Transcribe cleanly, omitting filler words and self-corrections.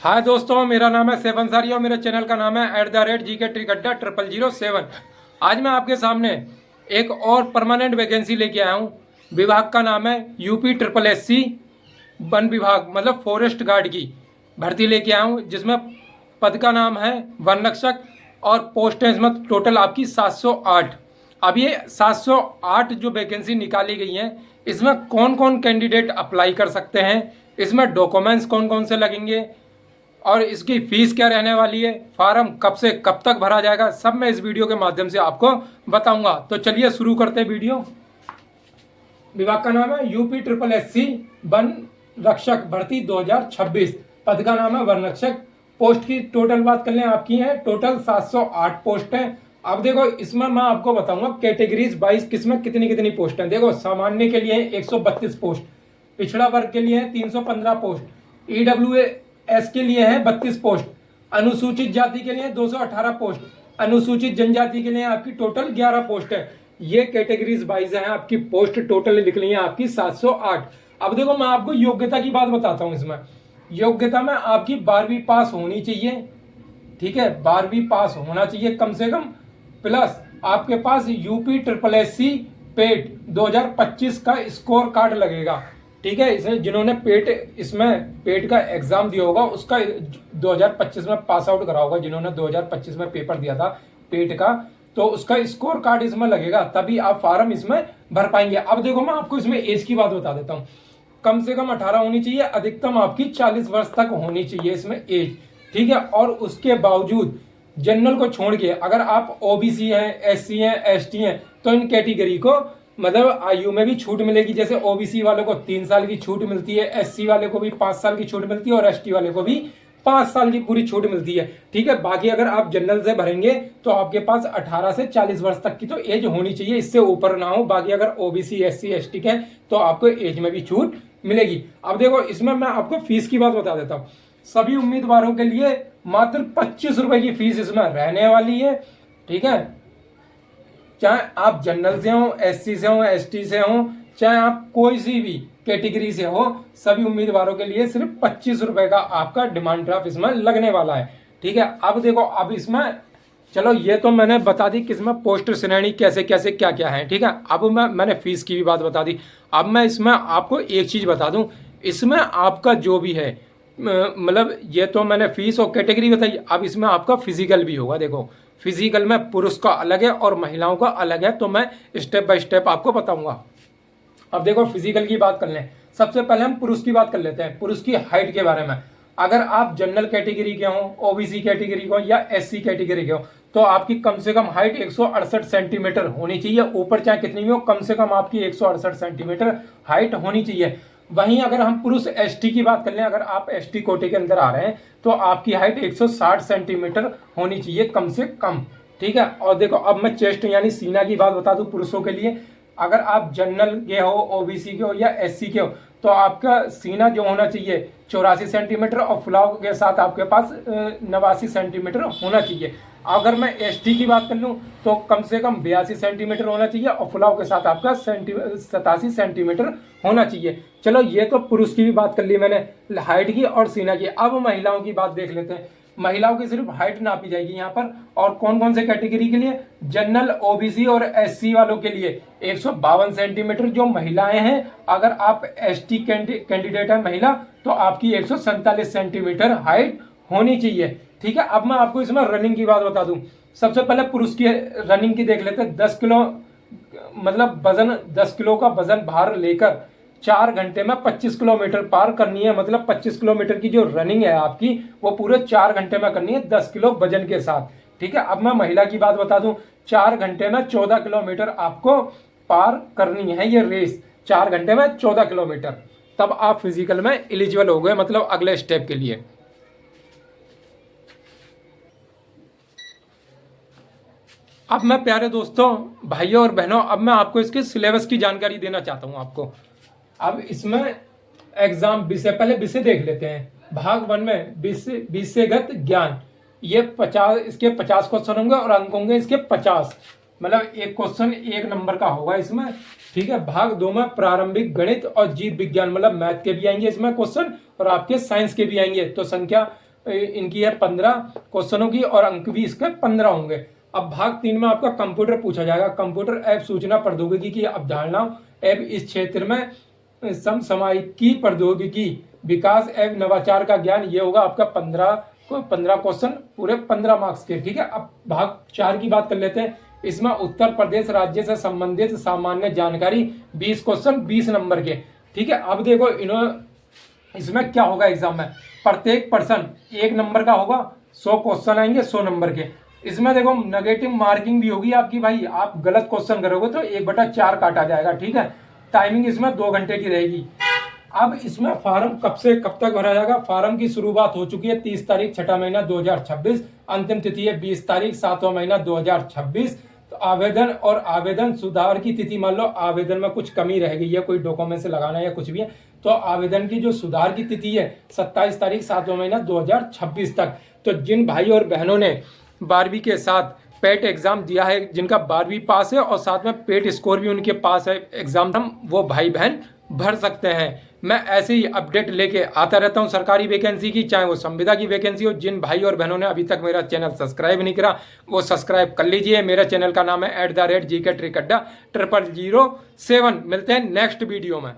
हाय दोस्तों, मेरा नाम है सैफ अंसारी और मेरे चैनल का नाम है @GK ट्रिकड्डा 0007। आज मैं आपके सामने एक और परमानेंट वैकेंसी लेके आया हूँ। विभाग का नाम है यूपी SSSC वन विभाग, मतलब फॉरेस्ट गार्ड की भर्ती लेके आया हूँ, जिसमें पद का नाम है वन रक्षक और पोस्ट है इसमें टोटल आपकी 708। अब ये 708 जो वैकेंसी निकाली गई है, इसमें कौन कौन कैंडिडेट अप्लाई कर सकते हैं, इसमें डॉक्यूमेंट्स कौन कौन से लगेंगे और इसकी फीस क्या रहने वाली है, फार्म कब से कब तक भरा जाएगा, सब मैं इस वीडियो के माध्यम से आपको बताऊंगा। तो चलिए शुरू करते हैं वीडियो। विभाग का नाम है यूपी SSSC वन रक्षक भर्ती 2026। पद का नाम है वन रक्षक। पोस्ट की टोटल बात कर लें, आपकी है टोटल 708 पोस्ट है। अब देखो, इसमें मैं आपको बताऊंगा कैटेगरीज 22 किसमें कितनी कितनी पोस्ट है। देखो, सामान्य के लिए 132 पोस्ट, पिछड़ा वर्ग के लिए 315 पोस्ट, EWS के लिए है 32 पोस्ट, अनुसूचित जाति के लिए 218 पोस्ट, अनुसूचित जनजाति के लिए आपकी टोटल 11 पोस्ट है। ये कैटेगरीज वाइज है, आपकी पोस्ट टोटल निकली है आपकी 708। अब देखो, मैं आपको योग्यता की बात बताता हूं। इसमें योग्यता में आपकी 12वीं पास होनी चाहिए, ठीक है, 12वीं पास होना चाहिए कम से कम, प्लस आपके पास यूपी SSSC पेट 2025 का स्कोर कार्ड लगेगा, ठीक है। इसमें जिन्होंने पेट का एग्जाम दिया होगा, उसका 2025 में पास आउट करा होगा, जिन्होंने 2025 में पेपर दिया था पेट का, तो उसका स्कोर कार्ड इसमें लगेगा, तभी आप फार्म इसमें भर पाएंगे। अब देखो, मैं आपको इसमें एज की बात बता देता हूँ। कम से कम 18 होनी चाहिए, अधिकतम आपकी 40 वर्ष तक होनी चाहिए इसमें एज, ठीक है। और उसके बावजूद जनरल को छोड़ के अगर आप OBC हैं, SC हैं, ST हैं, तो इन कैटेगरी को मतलब आयु में भी छूट मिलेगी। जैसे OBC वालों को 3 साल की छूट मिलती है, SC वाले को भी 5 साल की छूट मिलती है और ST वाले को भी 5 साल की पूरी छूट मिलती है, ठीक है। बाकी अगर आप जनरल से भरेंगे तो आपके पास 18 से 40 वर्ष तक की तो एज होनी चाहिए, इससे ऊपर ना हो। बाकी अगर OBC, SC, ST के तो आपको एज में भी छूट मिलेगी। अब देखो, इसमें मैं आपको फीस की बात बता देता हूँ। सभी उम्मीदवारों के लिए मात्र 25 रुपए की फीस इसमें रहने वाली है, ठीक है। चाहे आप जनरल से हो, SC से हो, ST से हो, चाहे आप कोई सी भी कैटेगरी से हो, सभी उम्मीदवारों के लिए सिर्फ 25 रुपए का आपका डिमांड ड्राफ्ट इसमें लगने वाला है, ठीक है। अब देखो, अब इसमें चलो, ये तो मैंने बता दी कि इसमें पोस्ट श्रेणी कैसे कैसे क्या क्या है, ठीक है। अब मैंने फीस की भी बात बता दी। अब मैं इसमें आपको एक चीज बता दूं, इसमें आपका जो भी है, मतलब ये तो मैंने फीस और कैटेगरी बताई, अब इसमें आपका फिजिकल भी होगा। देखो, फिजिकल में पुरुष का अलग है और महिलाओं का अलग है, तो मैं स्टेप बाय स्टेप आपको बताऊंगा। अब देखो, फिजिकल की बात कर लें। सबसे पहले हम पुरुष की बात कर लेते हैं, पुरुष की हाइट के बारे में। अगर आप जनरल कैटेगरी के हो, OBC कैटेगरी को या SC कैटेगरी के हो, तो आपकी कम से कम हाइट 168 सेंटीमीटर होनी चाहिए। ऊपर चाहे कितनी भी हो, कम से कम आपकी 168 सेंटीमीटर हाइट होनी चाहिए। वहीं अगर हम पुरुष ST की बात कर लें, अगर आप ST कोटे के अंदर आ रहे हैं, तो आपकी हाइट 160 सेंटीमीटर होनी चाहिए कम से कम, ठीक है। और देखो, अब मैं चेस्ट यानी सीना की बात बता दूं पुरुषों के लिए। अगर आप जनरल के हो, OBC के हो या SC के हो, तो आपका सीना जो होना चाहिए 84 सेंटीमीटर और फुलाव के साथ आपके पास 89 सेंटीमीटर होना चाहिए। अगर मैं ST की बात कर लूं, तो कम से कम 82 सेंटीमीटर होना चाहिए और फुलाव के साथ आपका 87 सेंटीमीटर होना चाहिए। चलो, ये तो पुरुष की भी बात कर ली मैंने, हाइट की और सीना की। अब महिलाओं की बात देख लेते हैं। महिलाओं की सिर्फ हाइट नापी जाएगी यहाँ पर, और कौन कौन से कैटेगरी के लिए, जनरल, OBC और SC वालों के लिए 152 सेंटीमीटर जो महिलाएं हैं। अगर आप ST कैंडिडेट है महिला, तो आपकी 147 सेंटीमीटर हाइट होनी चाहिए, ठीक है। अब मैं आपको इसमें रनिंग की बात बता दूं। सबसे पहले पुरुष की रनिंग की देख लेते हैं। 10 किलो मतलब वजन, 10 किलो का वजन भार लेकर 4 घंटे में 25 किलोमीटर पार करनी है। मतलब 25 किलोमीटर की जो रनिंग है आपकी, वो पूरे 4 घंटे में करनी है 10 किलो वजन के साथ, ठीक है। अब मैं महिला की बात बता दूं, 4 घंटे में 14 किलोमीटर आपको पार करनी है ये रेस, 4 घंटे में 14 किलोमीटर। तब आप फिजिकल में एलिजिबल हो गए, मतलब अगले स्टेप के लिए। अब मैं प्यारे दोस्तों, भाइयों और बहनों, अब मैं आपको इसके सिलेबस की जानकारी देना चाहता हूं आपको। अब इसमें एग्जाम विषय, पहले विषय देख लेते हैं। भाग 1 में विषयगत ज्ञान, ये 50, इसके 50 क्वेश्चन होंगे और अंक होंगे इसके 50, मतलब एक क्वेश्चन 1 नंबर का होगा इसमें, ठीक है। भाग 2 में प्रारंभिक गणित और जीव विज्ञान, मतलब मैथ के भी आएंगे इसमें क्वेश्चन और आपके साइंस के भी आएंगे। तो संख्या इनकी है 15 क्वेश्चनों की और अंक भी इसके 15 होंगे। अब भाग 3 में आपका कंप्यूटर पूछा जाएगा। कंप्यूटर एवं सूचना प्रौद्योगिकी की अवधारणाओं एवं इस क्षेत्र में समसामयिकी प्रौद्योगिकी विकास एवं नवाचार का ज्ञान, ये होगा आपका 15 क्वेश्चन पूरे 15 मार्क्स के। ठीक है, अब भाग 4 की बात कर लेते हैं। इसमें उत्तर प्रदेश राज्य से संबंधित सामान्य जानकारी 20 क्वेश्चन 20 नंबर के। ठीक है, अब देखो इसमें क्या होगा एग्जाम में, प्रत्येक पर्सन 1 नंबर का होगा, 100 क्वेश्चन आएंगे 100 नंबर के। इसमें देखो नेगेटिव मार्किंग भी होगी आपकी, भाई आप गलत क्वेश्चन करोगे तो 1/4 काटा जाएगा। ठीक है, टाइमिंग इसमें 2 घंटे की रहेगी। अब इसमें फार्म कब से कब तक भरा जाएगा? फार्म की शुरुआत हो चुकी है 30 तारीख 6वां महीना 2026, अंतिम तिथि है 20 तारीख 7वां महीना 2026। तो आवेदन और आवेदन सुधार की तिथि, मान लो आवेदन में कुछ कमी रह गई है, कोई डॉक्यूमेंट से लगाना या कुछ भी है, तो आवेदन की जो सुधार की तिथि है 27 तारीख 7वां महीना 2026 तक। तो जिन भाई और बहनों ने 12वीं के साथ पेट एग्जाम दिया है, जिनका 12वीं पास है और साथ में पेट स्कोर भी उनके पास है एग्जाम, हम वो भाई बहन भर सकते हैं। मैं ऐसे ही अपडेट लेके आता रहता हूं सरकारी वैकेंसी की, चाहे वो संविदा की वैकेंसी हो। जिन भाई और बहनों ने अभी तक मेरा चैनल सब्सक्राइब नहीं करा वो सब्सक्राइब कर लीजिए। मेरा चैनल का नाम है @GK Trick Adda 0007। मिलते हैं नेक्स्ट वीडियो में।